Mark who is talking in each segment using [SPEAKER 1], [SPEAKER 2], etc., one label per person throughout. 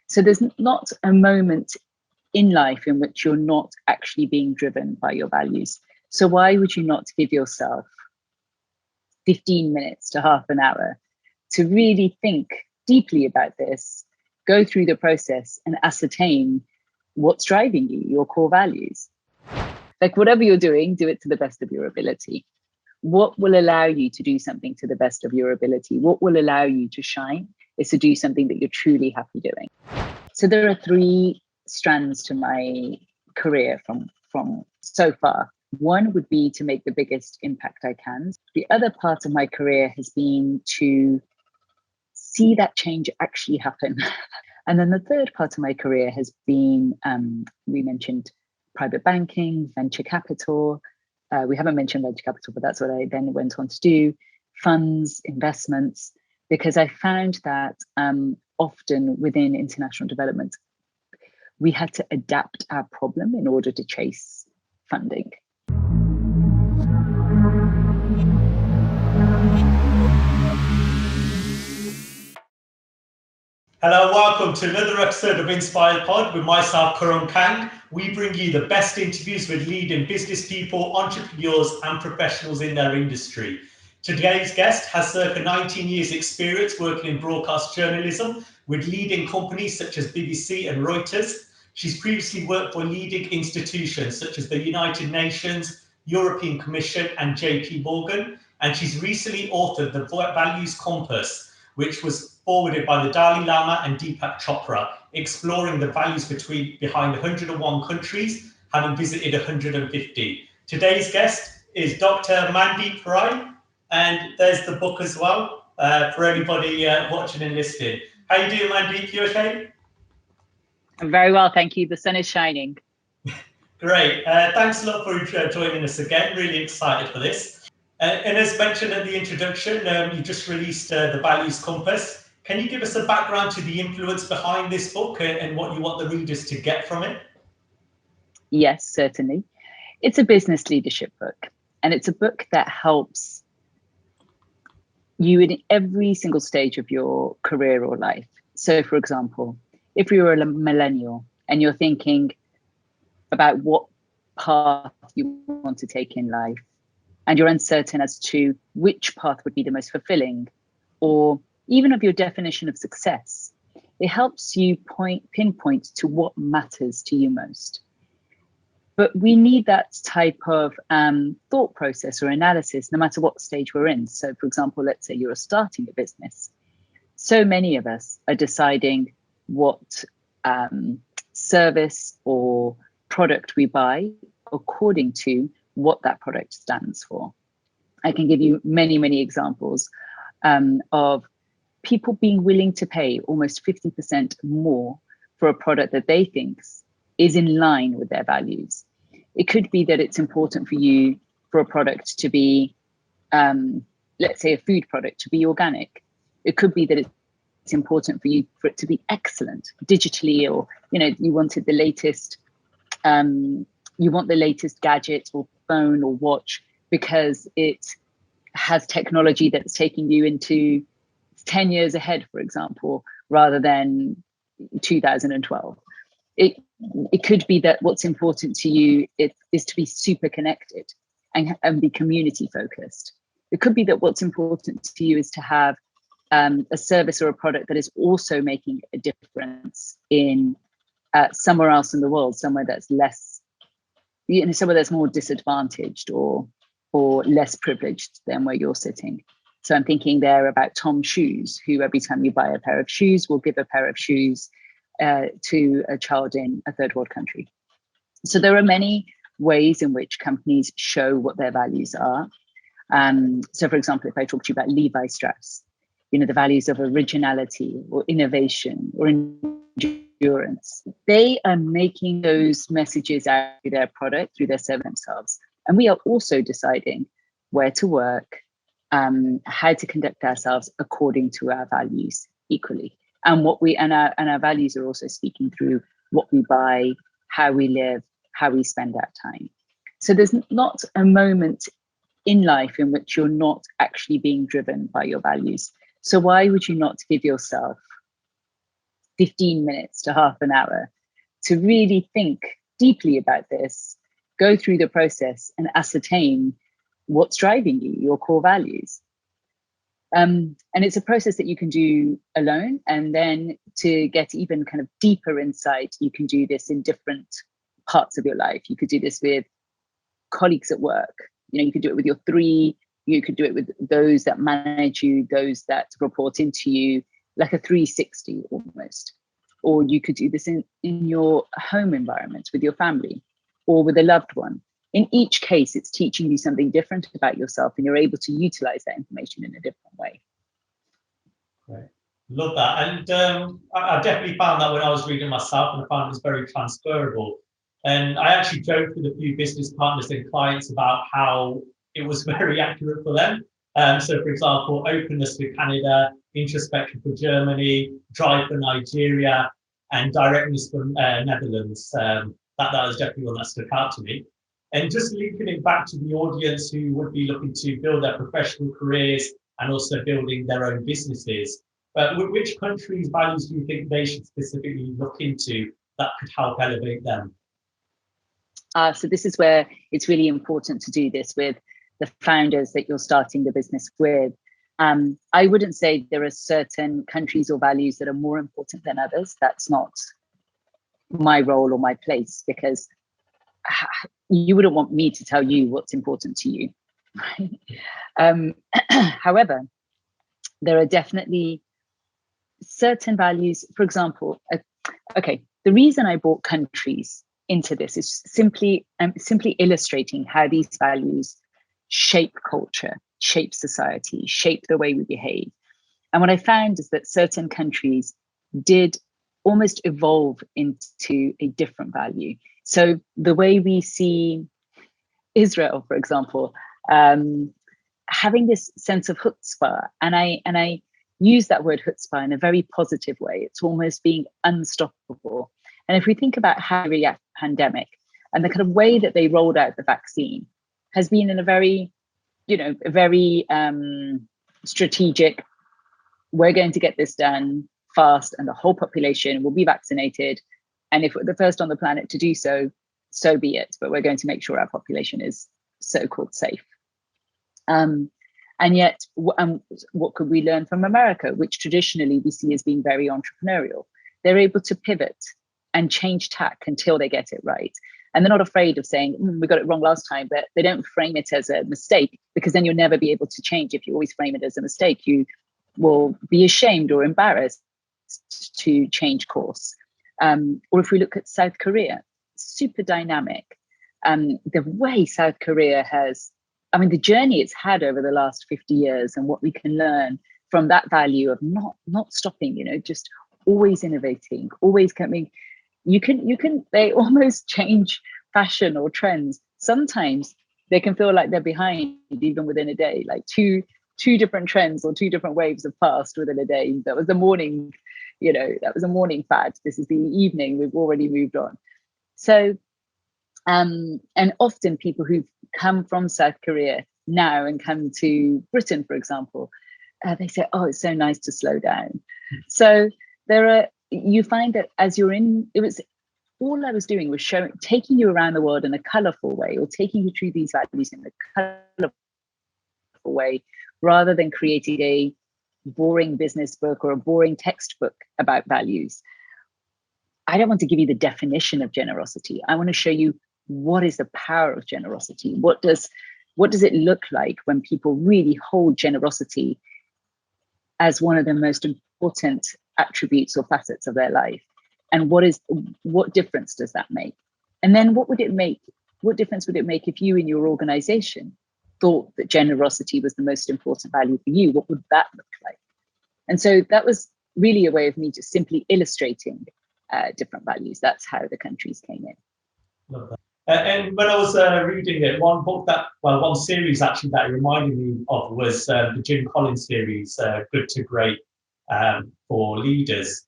[SPEAKER 1] So there's not a moment in life in which you're not actually being driven by your values. So why would you not give yourself 15 minutes to half an hour to really think deeply about this, go through the process and ascertain what's driving you, your core values? Like whatever you're doing, do it to the best of your ability. What will allow you to do something to the best of your ability? What will allow you to shine is to do something that you're truly happy doing. So there are three strands to my career from so far. One would be to make the biggest impact I can. The other part of my career has been to see that change actually happen. And then the third part of my career has been, we mentioned private banking, venture capital. We haven't mentioned venture capital, but that's what I then went on to do, funds, investments, because I found that often within international development, we had to adapt our problem in order to chase funding.
[SPEAKER 2] Hello, welcome to another episode of Inspired Pod with myself, Karan Kang. We bring you the best interviews with leading business people, entrepreneurs, and professionals in their industry. Today's guest has circa 19 years experience working in broadcast journalism with leading companies such as BBC and Reuters. She's previously worked for leading institutions such as the United Nations, European Commission, and JP Morgan. And she's recently authored the Values Compass, which was forwarded by the Dali, Lama, and Deepak Chopra, exploring the values behind 101 countries, having visited 150. Today's guest is Dr. Mandeep Rai, and there's the book as well for anybody watching and listening. How you doing, Mandeep? You okay?
[SPEAKER 1] I'm very well, thank you. The sun is shining.
[SPEAKER 2] Great. Thanks a lot for joining us again. Really excited for this. And as mentioned at the introduction, you just released the Values Compass. Can you give us a background to the influence behind this book and what you want the readers to get from it?
[SPEAKER 1] Yes, certainly. It's a business leadership book, and it's a book that helps you in every single stage of your career or life. So, for example, if you're a millennial and you're thinking about what path you want to take in life, and you're uncertain as to which path would be the most fulfilling, or even of your definition of success, it helps you pinpoint to what matters to you most. But we need that type of thought process or analysis, no matter what stage we're in. So, for example, let's say you're starting a business. So many of us are deciding what service or product we buy according to what that product stands for. I can give you many, many examples of people being willing to pay almost 50% more for a product that they think is in line with their values. It could be that it's important for you for a product to be, let's say a food product, to be organic. It could be that it's important for you for it to be excellent digitally, or you wanted the latest, you want the latest gadget or phone or watch because it has technology that's taking you into 10 years ahead, for example, rather than 2012. It could be that what's important to you is to be super connected and be community focused. It could be that what's important to you is to have a service or a product that is also making a difference in somewhere else in the world, somewhere that's less, somewhere that's more disadvantaged or less privileged than where you're sitting. So I'm thinking there about Tom Shoes, who every time you buy a pair of shoes will give a pair of shoes to a child in a third world country. So there are many ways in which companies show what their values are. So for example, if I talk to you about Levi Strauss, the values of originality or innovation or endurance, they are making those messages out through their product, through their service themselves. And we are also deciding where to work, how to conduct ourselves according to our values equally. And our values are also speaking through what we buy, how we live, how we spend our time. So there's not a moment in life in which you're not actually being driven by your values. So why would you not give yourself 15 minutes to half an hour to really think deeply about this, go through the process and ascertain what's driving you, your core values. And it's a process that you can do alone. And then to get even kind of deeper insight, you can do this in different parts of your life. You could do this with colleagues at work. You could do it with your three. You could do it with those that manage you, those that report into you, like a 360 almost. Or you could do this in your home environment with your family or with a loved one. In each case, it's teaching you something different about yourself, and you're able to utilize that information in a different way.
[SPEAKER 2] Right. Love that. And I definitely found that when I was reading myself, and I found it was very transferable. And I actually joked with a few business partners and clients about how it was very accurate for them. So, for example, openness for Canada, introspection for Germany, drive for Nigeria, and directness for Netherlands. That was definitely one that stuck out to me. And just linking it back to the audience who would be looking to build their professional careers and also building their own businesses. But which countries' values do you think they should specifically look into that could help elevate them?
[SPEAKER 1] So this is where it's really important to do this with the founders that you're starting the business with. I wouldn't say there are certain countries or values that are more important than others. That's not my role or my place, because you wouldn't want me to tell you what's important to you. However, there are definitely certain values. For example, okay, the reason I brought countries into this is simply illustrating how these values shape culture, shape society, shape the way we behave. And what I found is that certain countries did almost evolve into a different value. So the way we see Israel, for example, having this sense of chutzpah, and I use that word chutzpah in a very positive way. It's almost being unstoppable. And if we think about how we react to the pandemic and the kind of way that they rolled out the vaccine has been in a very, strategic, we're going to get this done fast and the whole population will be vaccinated. And if we're the first on the planet to do so, so be it. But we're going to make sure our population is so-called safe. And yet, what could we learn from America, which traditionally we see as being very entrepreneurial? They're able to pivot and change tack until they get it right. And they're not afraid of saying, we got it wrong last time, but they don't frame it as a mistake, because then you'll never be able to change. If you always frame it as a mistake, you will be ashamed or embarrassed to change course. Or if we look at South Korea, super dynamic. The way South Korea has, the journey it's had over the last 50 years and what we can learn from that value of not stopping, just always innovating, always coming. They almost change fashion or trends. Sometimes they can feel like they're behind even within a day, like two different trends or two different waves have passed within a day. That was the morning, that was a morning fad. This is the evening, we've already moved on. So, and often people who've come from South Korea now and come to Britain, for example, they say, oh, it's so nice to slow down. So you find that as you're all I was doing was taking you around the world in a colorful way, or taking you through these values in a colorful way, rather than creating a boring business book or a boring textbook about values. I don't want to give you the definition of generosity. I want to show you what is the power of generosity. What does it look like when people really hold generosity as one of the most important attributes or facets of their life? And what difference does that make? And then what difference would it make if you in your organization thought that generosity was the most important value for you? What would that look like? And so that was really a way of me just simply illustrating different values. That's how the countries came in.
[SPEAKER 2] Love that. And when I was reading it, one series actually that it reminded me of was the Jim Collins series, Good to Great, for leaders.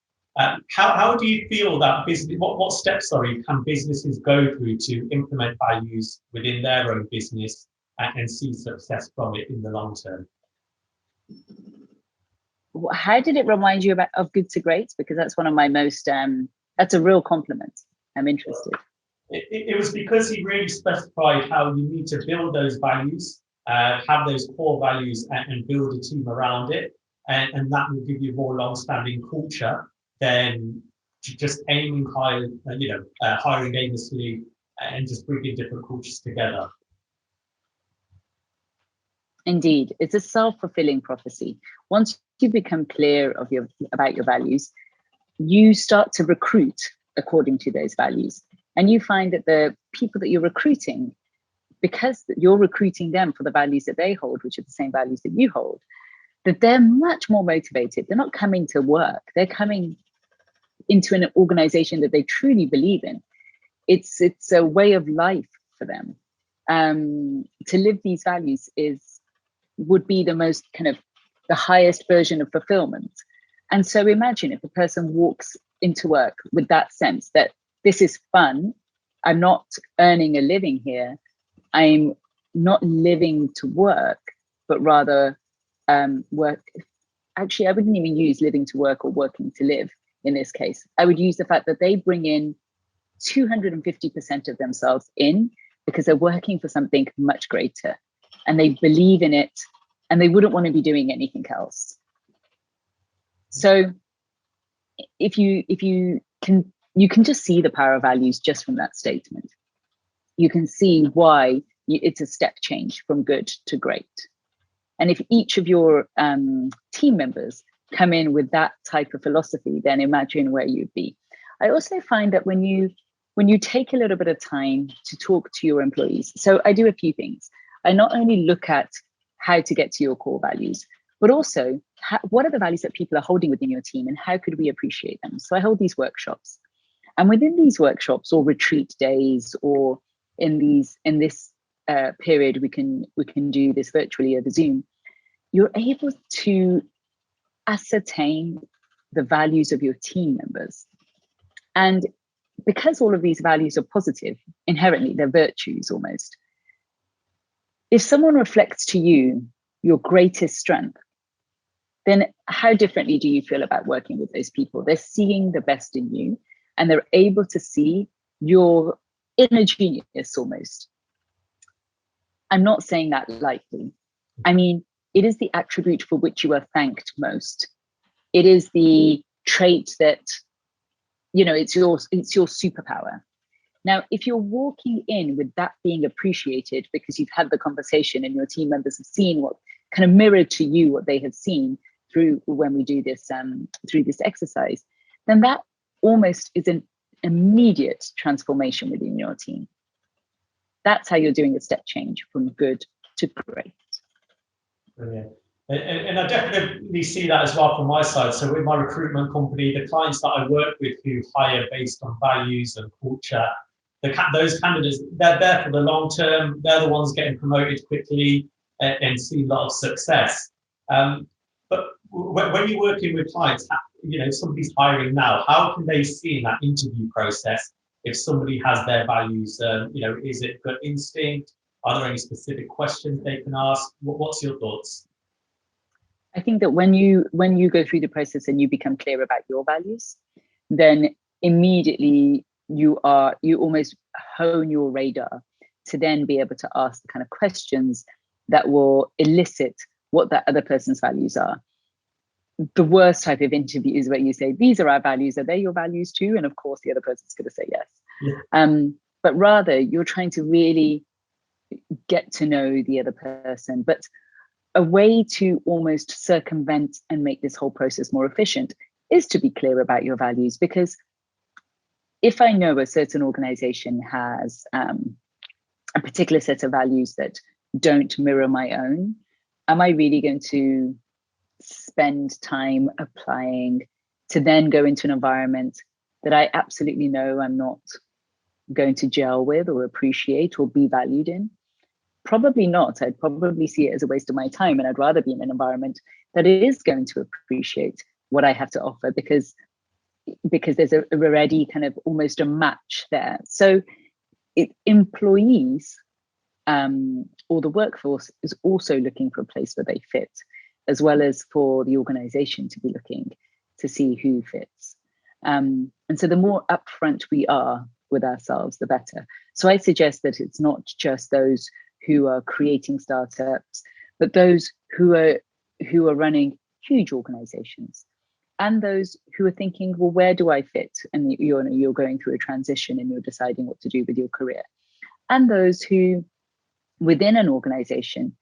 [SPEAKER 2] How do you feel that business? What steps, can businesses go through to implement values within their own business and see success from it in the long term?
[SPEAKER 1] how did it remind you of good to great? Because that's one of my most, that's a real compliment. I'm interested.
[SPEAKER 2] It was because he really specified how you need to build those values, have those core values, and build a team around it. And that will give you more long-standing culture than just aiming high, hiring aimlessly and just bringing different cultures together.
[SPEAKER 1] Indeed, it's a self-fulfilling prophecy. Once you become clear about your values, you start to recruit according to those values. And you find that the people that you're recruiting, because you're recruiting them for the values that they hold, which are the same values that you hold, that they're much more motivated. They're not coming to work. They're coming into an organization that they truly believe in. It's a way of life for them. To live these values would be the most the highest version of fulfillment. And so imagine if a person walks into work with that sense that this is fun, I'm not earning a living here, I'm not living to work, but rather work. Actually, I wouldn't even use living to work or working to live in this case. I would use the fact that they bring in 250% of themselves in because they're working for something much greater and they believe in it and they wouldn't want to be doing anything else. So if you can just see the power of values just from that statement. You can see why it's a step change from good to great. And if each of your team members come in with that type of philosophy, then imagine where you'd be. I also find that when you take a little bit of time to talk to your employees, so I do a few things. I not only look at how to get to your core values, but also what are the values that people are holding within your team and how could we appreciate them? So I hold these workshops. And within these workshops or retreat days or in this period, we can do this virtually over Zoom, you're able to ascertain the values of your team members. And because all of these values are positive, inherently, they're virtues almost. If someone reflects to you your greatest strength, then how differently do you feel about working with those people? They're seeing the best in you and they're able to see your inner genius almost. I'm not saying that lightly. I mean, it is the attribute for which you are thanked most. It is the trait that, it's your superpower. Now, if you're walking in with that being appreciated because you've had the conversation and your team members have seen what kind of mirrored to you what they have seen through when we do this through this exercise, then that almost is an immediate transformation within your team. That's how you're doing a step change from good to great.
[SPEAKER 2] Brilliant. And I definitely see that as well from my side. So with my recruitment company, the clients that I work with who hire based on values and culture, those candidates, they're there for the long term. They're the ones getting promoted quickly and see a lot of success. But when you're working with clients, if somebody's hiring now, how can they see in that interview process if somebody has their values? Is it gut instinct? Are there any specific questions they can ask? What's your thoughts?
[SPEAKER 1] I think that when you go through the process and you become clear about your values, then immediately you almost hone your radar to then be able to ask the kind of questions that will elicit what that other person's values are. The worst type of interview is where you say, these are our values, are they your values too? And of course the other person's going to say yes. Yeah. But rather you're trying to really get to know the other person. But a way to almost circumvent and make this whole process more efficient is to be clear about your values. Because if I know a certain organization has a particular set of values that don't mirror my own, am I really going to spend time applying to then go into an environment that I absolutely know I'm not going to gel with or appreciate or be valued in? Probably not. I'd probably see it as a waste of my time, and I'd rather be in an environment that is going to appreciate what I have to offer because there's already kind of almost a match there. So employees or the workforce is also looking for a place where they fit. as well as for the organization to be looking to see who fits. And so the more upfront we are with ourselves, the better. So I suggest that it's not just those who are creating startups, but those who are running huge organizations, and those who are thinking, well, where do I fit? And you're going through a transition and you're deciding what to do with your career. And those who, within an organization,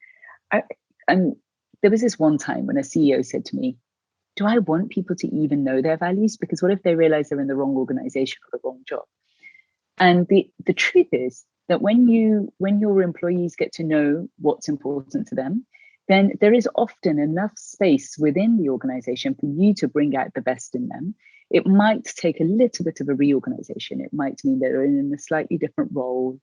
[SPEAKER 1] there was this one time when a CEO said to me, do I want people to even know their values? Because what if they realize they're in the wrong organization or the wrong job? And the truth is that when your employees get to know what's important to them, then there is often enough space within the organization for you to bring out the best in them. It might take a little bit of a reorganization. It might mean they're in a slightly different role,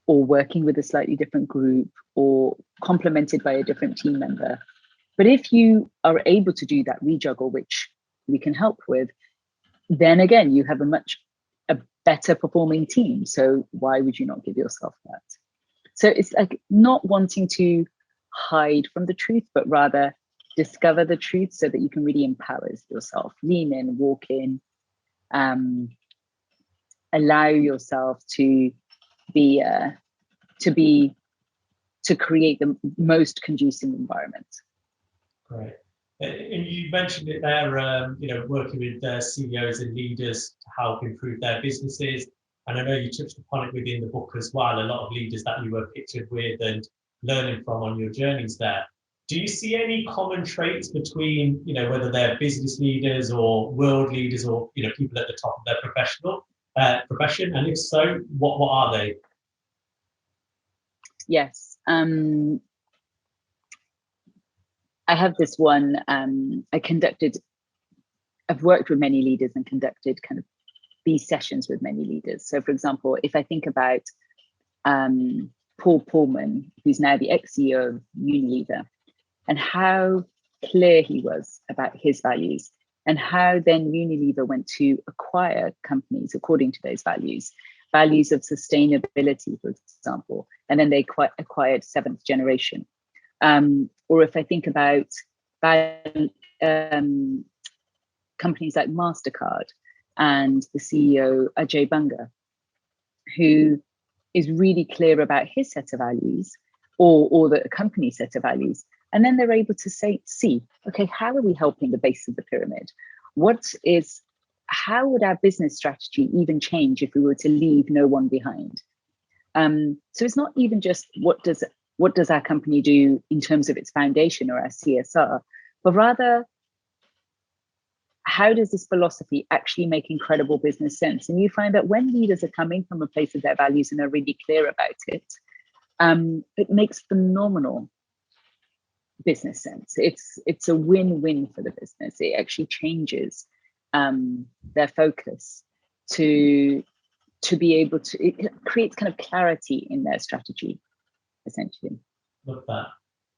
[SPEAKER 1] or working with a slightly different group, or complemented by a different team member. But if you are able to do that rejuggle, which we can help with, then again, you have a better performing team. So why would you not give yourself that? So it's like not wanting to hide from the truth, but rather discover the truth so that you can really empower yourself, lean in, walk in, allow yourself to create the most conducive environment.
[SPEAKER 2] Great. And you mentioned it there, working with CEOs and leaders to help improve their businesses. And I know you touched upon it within the book as well, a lot of leaders that you were pictured with and learning from on your journeys there. Do you see any common traits between, whether they're business leaders or world leaders or, people at the top of their profession? And if so, what are they?
[SPEAKER 1] Yes. I have this one, I've worked with many leaders and conducted kind of these sessions with many leaders. So for example, if I think about Paul Pullman, who's now the ex-CEO of Unilever, and how clear he was about his values, and how then Unilever went to acquire companies according to those values of sustainability, for example, and then they acquired Seventh Generation. Or if I think about companies like MasterCard and the CEO, Ajay Banga, who is really clear about his set of values or the company set of values. And then they're able to see, okay, how are we helping the base of the pyramid? How would our business strategy even change if we were to leave no one behind? So it's not even just what does our company do in terms of its foundation or our CSR, but rather, how does this philosophy actually make incredible business sense? And you find that when leaders are coming from a place of their values and are really clear about it, it makes phenomenal business sense. It's a win-win for the business. It actually changes their focus to be able to, it creates kind of clarity in their strategy, essentially.
[SPEAKER 2] Love that.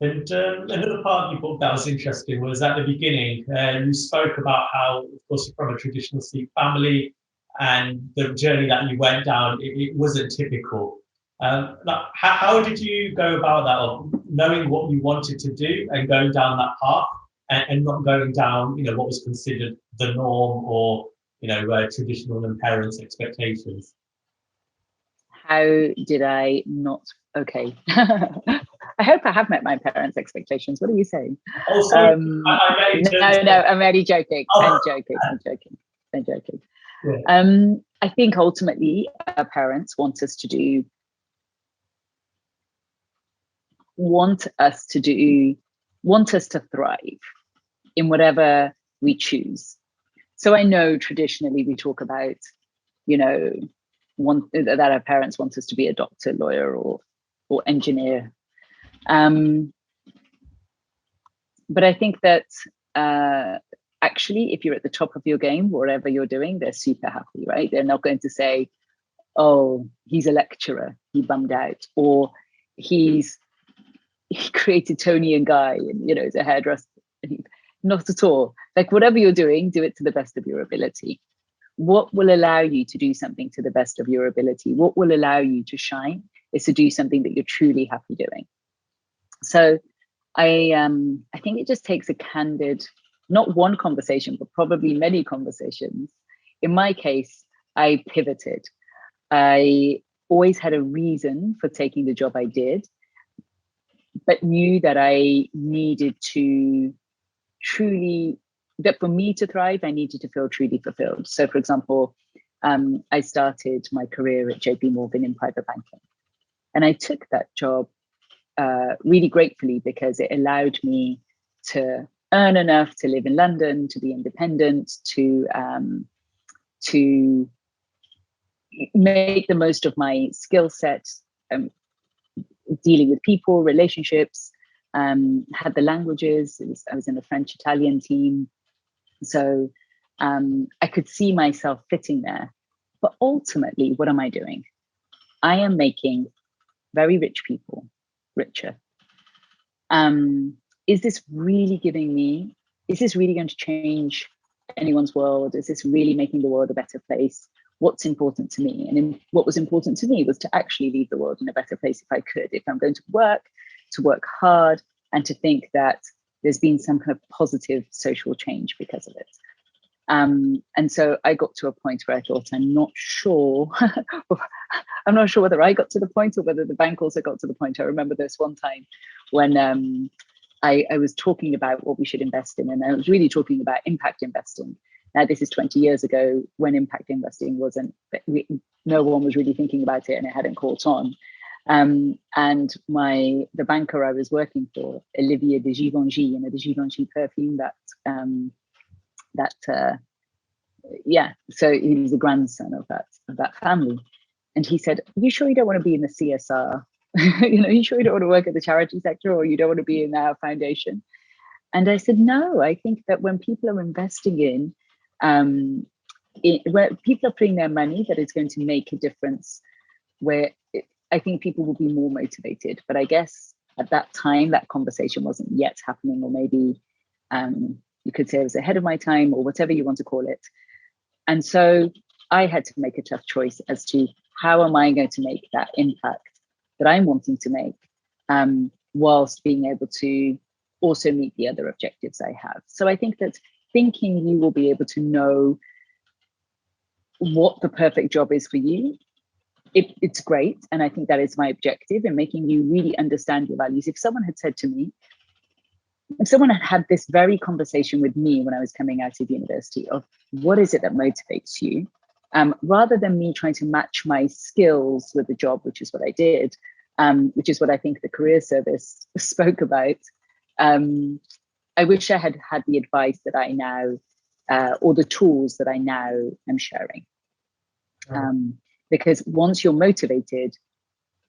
[SPEAKER 2] And another part of your book that was interesting was at the beginning, you spoke about how, of course, you're from a traditional Sikh family and the journey that you went down, it wasn't typical. How did you go about that, of knowing what you wanted to do and going down that path and not going down, what was considered the norm or, traditional and parents' expectations?
[SPEAKER 1] How did I not? Okay. I hope I have met my parents' expectations. What are you saying?
[SPEAKER 2] Also,
[SPEAKER 1] no, I'm only joking. Oh. I'm joking. Yeah. I think ultimately our parents want us to thrive in whatever we choose. So I know traditionally we talk about, that our parents want us to be a doctor, lawyer, or engineer. But I think that actually, if you're at the top of your game, whatever you're doing, they're super happy, right? They're not going to say, oh, he's a lecturer, he bummed out, or he created Tony and Guy, and is a hairdresser. Not at all. Like, whatever you're doing, do it to the best of your ability. What will allow you to do something to the best of your ability? What will allow you to shine is to do something that you're truly happy doing. So I think it just takes a candid, not one conversation, but probably many conversations. In my case, I pivoted. I always had a reason for taking the job I did, but knew that I needed to that for me to thrive, I needed to feel truly fulfilled. So, for example, I started my career at JP Morgan in private banking. And I took that job really gratefully because it allowed me to earn enough to live in London, to be independent, to make the most of my skill set, dealing with people, relationships, had the languages. I was in the French-Italian team. So I could see myself fitting there. But ultimately, what am I doing? I am making very rich people richer. Is this really going to change anyone's world? Is this really making the world a better place? What's important to me? And what was important to me was to actually leave the world in a better place if I could. If I'm going to work hard, and to think that there's been some kind of positive social change because of it. And so I got to a point where I thought, I'm not sure whether I got to the point or whether the bank also got to the point. I remember this one time when I was talking about what we should invest in, and I was really talking about impact investing. Now, this is 20 years ago when impact investing no one was really thinking about it, and it hadn't caught on. And the banker I was working for, Olivier de Givenchy, the Givenchy perfume so he was the grandson of that family. And he said, "Are you sure you don't want to be in the CSR? You sure you don't want to work at the charity sector, or you don't want to be in our foundation?" And I said, no, I think that when people are investing where people are putting their money, that it's going to make a difference, I think people will be more motivated. But I guess at that time, that conversation wasn't yet happening, or maybe you could say it was ahead of my time, or whatever you want to call it. And so I had to make a tough choice as to how am I going to make that impact that I'm wanting to make, whilst being able to also meet the other objectives I have. So I think that thinking you will be able to know what the perfect job is for you, it's great. And I think that is my objective in making you really understand your values. If someone had had this very conversation with me when I was coming out of university of what is it that motivates you, rather than me trying to match my skills with the job, which is what I did, which is what I think the career service spoke about. I wish I had had the advice that I now, or the tools that I now am sharing. Because once you're motivated,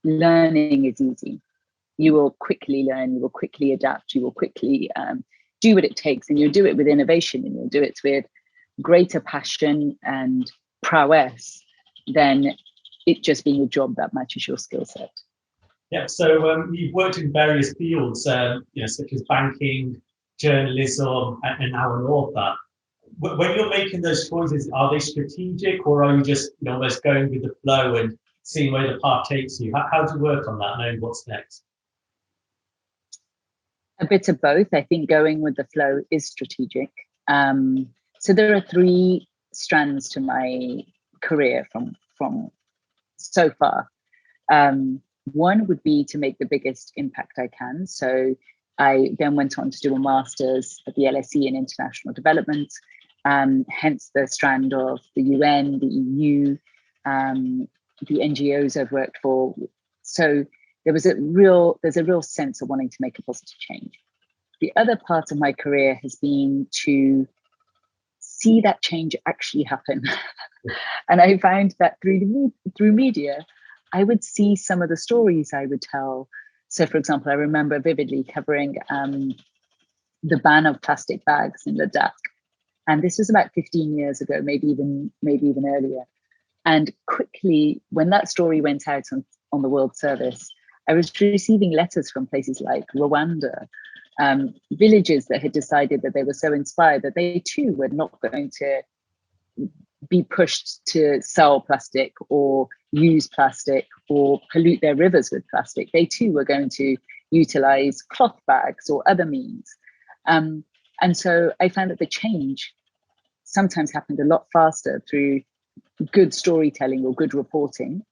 [SPEAKER 1] learning is easy. You will quickly learn, you will quickly adapt, you will quickly do what it takes, and you'll do it with innovation, and you'll do it with greater passion and prowess than it just being a job that matches your skill set.
[SPEAKER 2] Yeah, so you've worked in various fields, such as banking, journalism, and now an author. When you're making those choices, are they strategic, or are you just almost going with the flow and seeing where the path takes you? How do you work on that, knowing what's next?
[SPEAKER 1] A bit of both. I think going with the flow is strategic. So there are 3 strands to my career from so far. One would be to make the biggest impact I can. So I then went on to do a master's at the LSE in international development, hence the strand of the UN, the EU, the NGOs I've worked for. So there's a real sense of wanting to make a positive change. The other part of my career has been to see that change actually happen. And I found that through media, I would see some of the stories I would tell. So, for example, I remember vividly covering the ban of plastic bags in Ladakh. And this was about 15 years ago, maybe even earlier. And quickly, when that story went out on the World Service, I was receiving letters from places like Rwanda, villages that had decided that they were so inspired that they too were not going to be pushed to sell plastic or use plastic or pollute their rivers with plastic. They too were going to utilize cloth bags or other means. And so I found that the change sometimes happened a lot faster through good storytelling or good reporting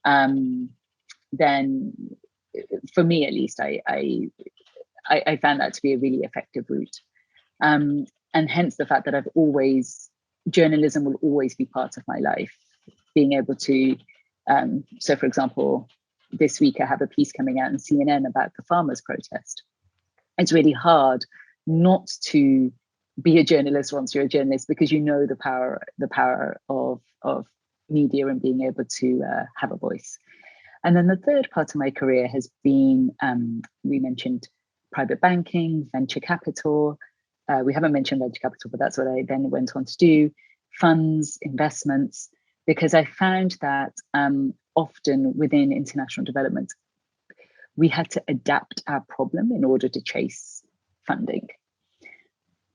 [SPEAKER 1] than, for me at least, I found that to be a really effective route. And hence the fact that journalism will always be part of my life. Being able to, so for example, this week I have a piece coming out in CNN about the farmers' protest. It's really hard not to be a journalist once you're a journalist, because you know the power of media and being able to have a voice. And then the third part of my career has been, we mentioned private banking, venture capital. We haven't mentioned venture capital, but that's what I then went on to do, funds, investments, because I found that often within international development, we had to adapt our problem in order to chase funding.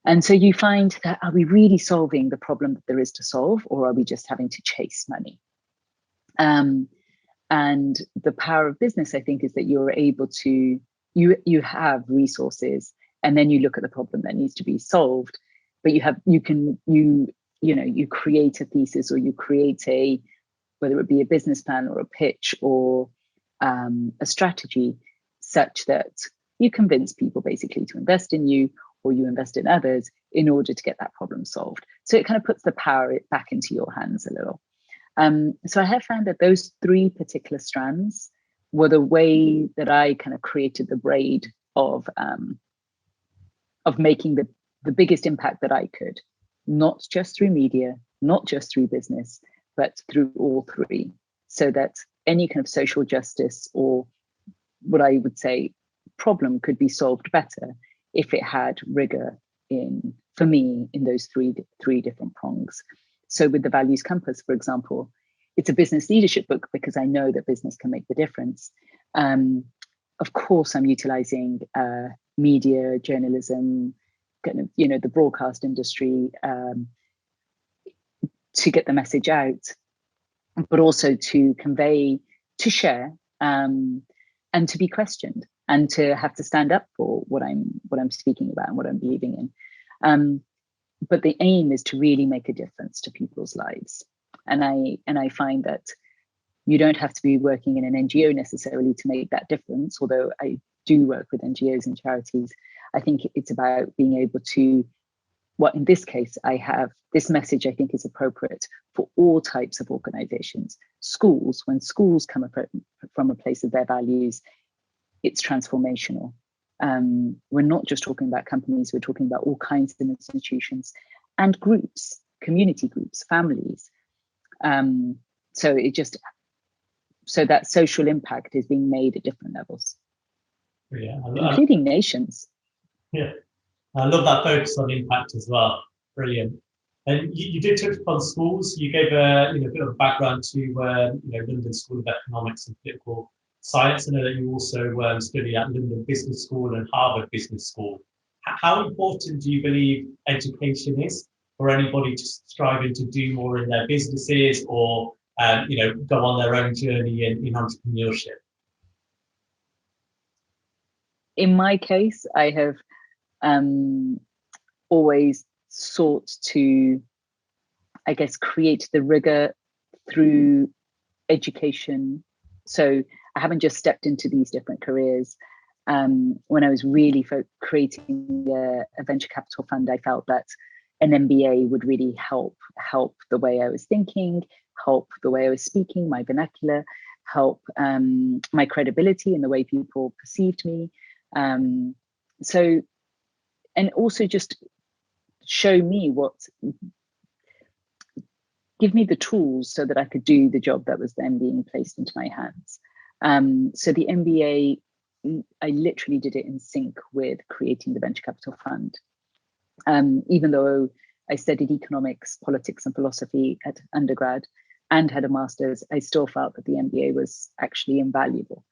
[SPEAKER 1] And so you find that, are we really solving the problem that there is to solve, or are we just having to chase money? And the power of business, I think, is that you're able to, you have resources, and then you look at the problem that needs to be solved, but you create a thesis, or you create whether it be a business plan or a pitch or a strategy, such that you convince people basically to invest in you, or you invest in others in order to get that problem solved. So it kind of puts the power back into your hands a little. So I have found that those three particular strands were the way that I kind of created the braid of making the biggest impact that I could, not just through media, not just through business, but through all three, so that any kind of social justice, or what I would say problem, could be solved better if it had rigor for me, in those three different prongs. So with the Values Compass, for example, it's a business leadership book because I know that business can make the difference. Of course, I'm utilizing media, journalism, kind of, the broadcast industry to get the message out, but also to convey, to share, and to be questioned, and to have to stand up for what I'm speaking about and what I'm believing in. But the aim is to really make a difference to people's lives. And I find that you don't have to be working in an NGO necessarily to make that difference, although I do work with NGOs and charities. I think it's about being able to, in this case, I have this message I think is appropriate for all types of organizations. Schools, when schools come from a place of their values, it's transformational. We're not just talking about companies, we're talking about all kinds of institutions and groups, community groups, families. So that social impact is being made at different levels, including nations.
[SPEAKER 2] Yeah, I love that focus on impact as well. Brilliant. And you did touch upon schools. You gave a bit of background to London School of Economics and Political Science. I know that you also studied at London Business School and Harvard Business School. How important do you believe education is for anybody just striving to do more in their businesses, or go on their own journey in entrepreneurship?
[SPEAKER 1] In my case, I have always sought to, I guess, create the rigor through education. So I haven't just stepped into these different careers. When I was really creating a venture capital fund, I felt that an MBA would really help the way I was thinking, help the way I was speaking, my vernacular, help my credibility and the way people perceived me. So, and also just show me give me the tools so that I could do the job that was then being placed into my hands. So the MBA, I literally did it in sync with creating the venture capital fund. Even though I studied economics, politics, and philosophy at undergrad and had a master's, I still felt that the MBA was actually invaluable.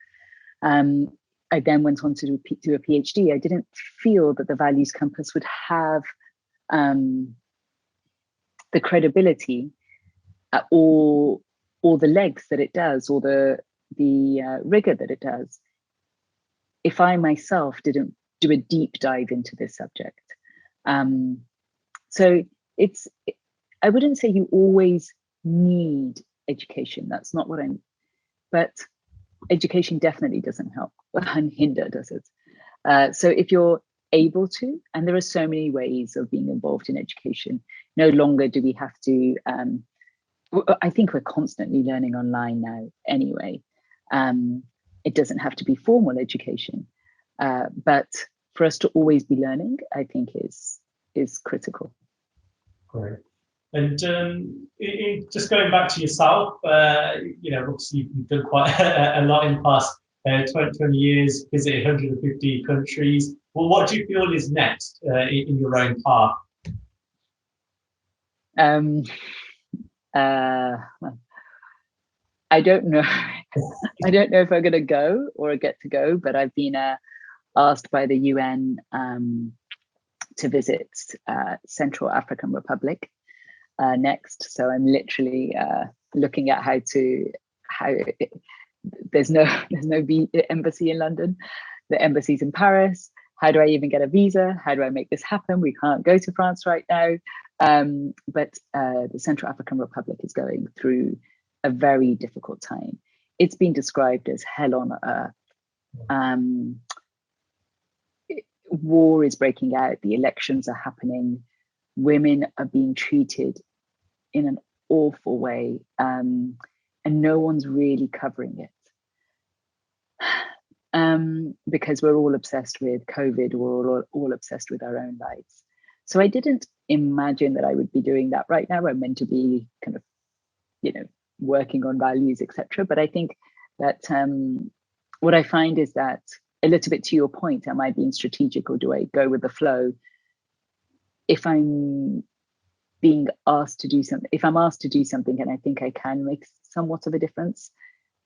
[SPEAKER 1] I then went on to do a PhD. I didn't feel that the Values Compass would have the credibility or the legs that it does, or the rigor that it does, if I myself didn't do a deep dive into this subject. So I wouldn't say you always need education. That's not what but education definitely doesn't help and hinder, does it? So if you're able to, and there are so many ways of being involved in education, no longer do we have to, I think we're constantly learning online now anyway. It doesn't have to be formal education, but for us to always be learning, I think is critical.
[SPEAKER 2] Great. And just going back to yourself, obviously you've done quite a lot in the past 20 years, visited 150 countries. Well, what do you feel is next in your own path?
[SPEAKER 1] I don't know. I don't know if I'm going to go or get to go, but I've been asked by the UN to visit Central African Republic next. So I'm literally looking at how there's no embassy in London. The embassy's in Paris. How do I even get a visa? How do I make this happen? We can't go to France right now. But the Central African Republic is going through a very difficult time. It's been described as hell on earth. War is breaking out. The elections are happening. Women are being treated in an awful way, and no one's really covering it. Because we're all obsessed with COVID, we're all obsessed with our own lives. So I didn't imagine that I would be doing that right now. I'm meant to be kind of, working on values, etc. But I think that what I find is that, a little bit to your point, am I being strategic or do I go with the flow? If I'm being asked to do something, if I'm asked to do something and I think I can make somewhat of a difference,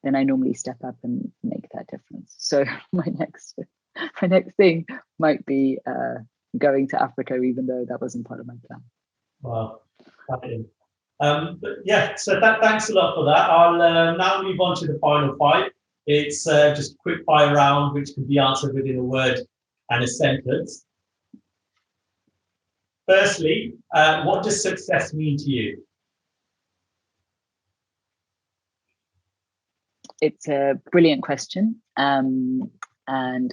[SPEAKER 1] then I normally step up and make that difference. So my next thing might be going to Africa, even though that wasn't part of my plan.
[SPEAKER 2] Wow. But yeah, so thanks a lot for that. I'll now move on to the final 5. It's just a quick fire round, which can be answered within a word and a sentence. Firstly, what does success mean to you?
[SPEAKER 1] It's a brilliant question. And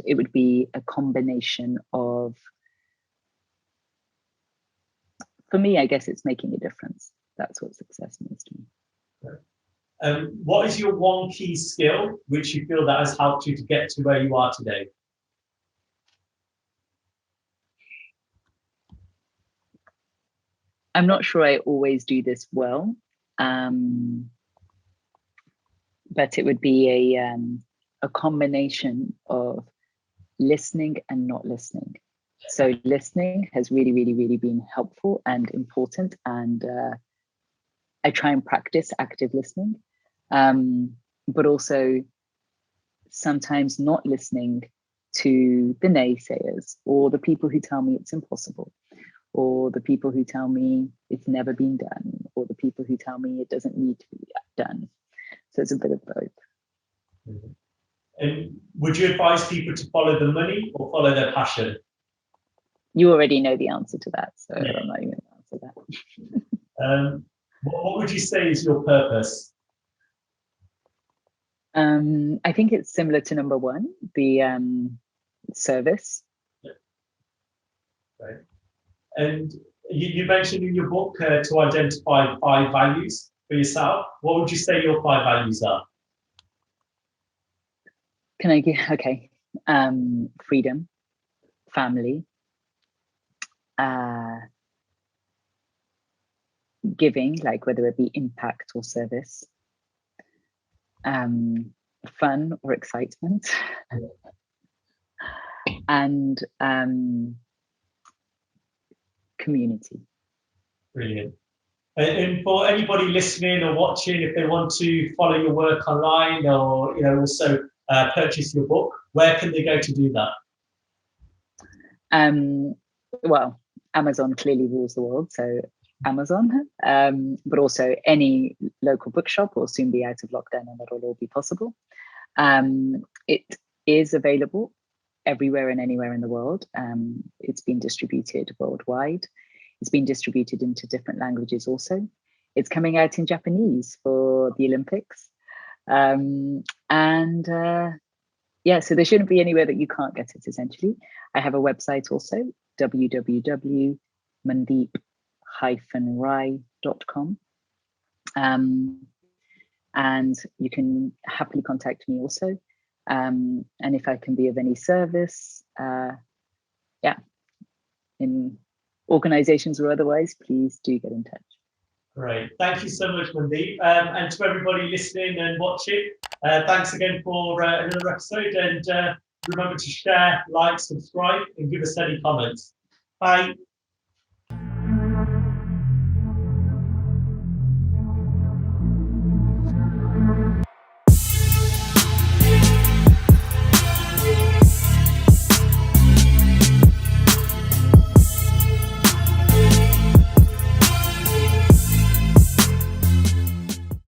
[SPEAKER 1] it would be a combination of, for me, I guess it's making a difference. That's what success means to me.
[SPEAKER 2] What is your one key skill which you feel that has helped you to get to where you are today?
[SPEAKER 1] I'm not sure I always do this well, but it would be a combination of listening and not listening. So listening has really, really, really been helpful and important, and I try and practice active listening, but also sometimes not listening to the naysayers or the people who tell me it's impossible, or the people who tell me it's never been done, or the people who tell me it doesn't need to be done. So it's a bit of both.
[SPEAKER 2] Mm-hmm. And would you advise people to follow the money or follow their passion?
[SPEAKER 1] You already know the answer to that, so yeah. I'm not even going to answer
[SPEAKER 2] that. What would you say is your purpose?
[SPEAKER 1] I think it's similar to number 1, the service.
[SPEAKER 2] Yeah. Right. And you mentioned in your book to identify 5 values for yourself. What would you say your 5 values are?
[SPEAKER 1] Can I give? Okay. Freedom, family, giving, like whether it be impact or service, fun or excitement, and community.
[SPEAKER 2] Brilliant. And for anybody listening or watching, if they want to follow your work online or also purchase your book, where can they go to do that?
[SPEAKER 1] Well, Amazon clearly rules the world, so Amazon, but also any local bookshop will soon be out of lockdown and that'll all be possible. It is available everywhere and anywhere in the world. It's been distributed worldwide. It's been distributed into different languages also. It's coming out in Japanese for the Olympics. Yeah, so there shouldn't be anywhere that you can't get it, essentially. I have a website also, www.mandeep-rai.com. And you can happily contact me also. And if I can be of any service, yeah, in organizations or otherwise, please do get in touch.
[SPEAKER 2] Great. Thank you so much, Mandeep. And to everybody listening and watching, thanks again for another episode. And remember to share, like, subscribe, and give us any comments. Bye.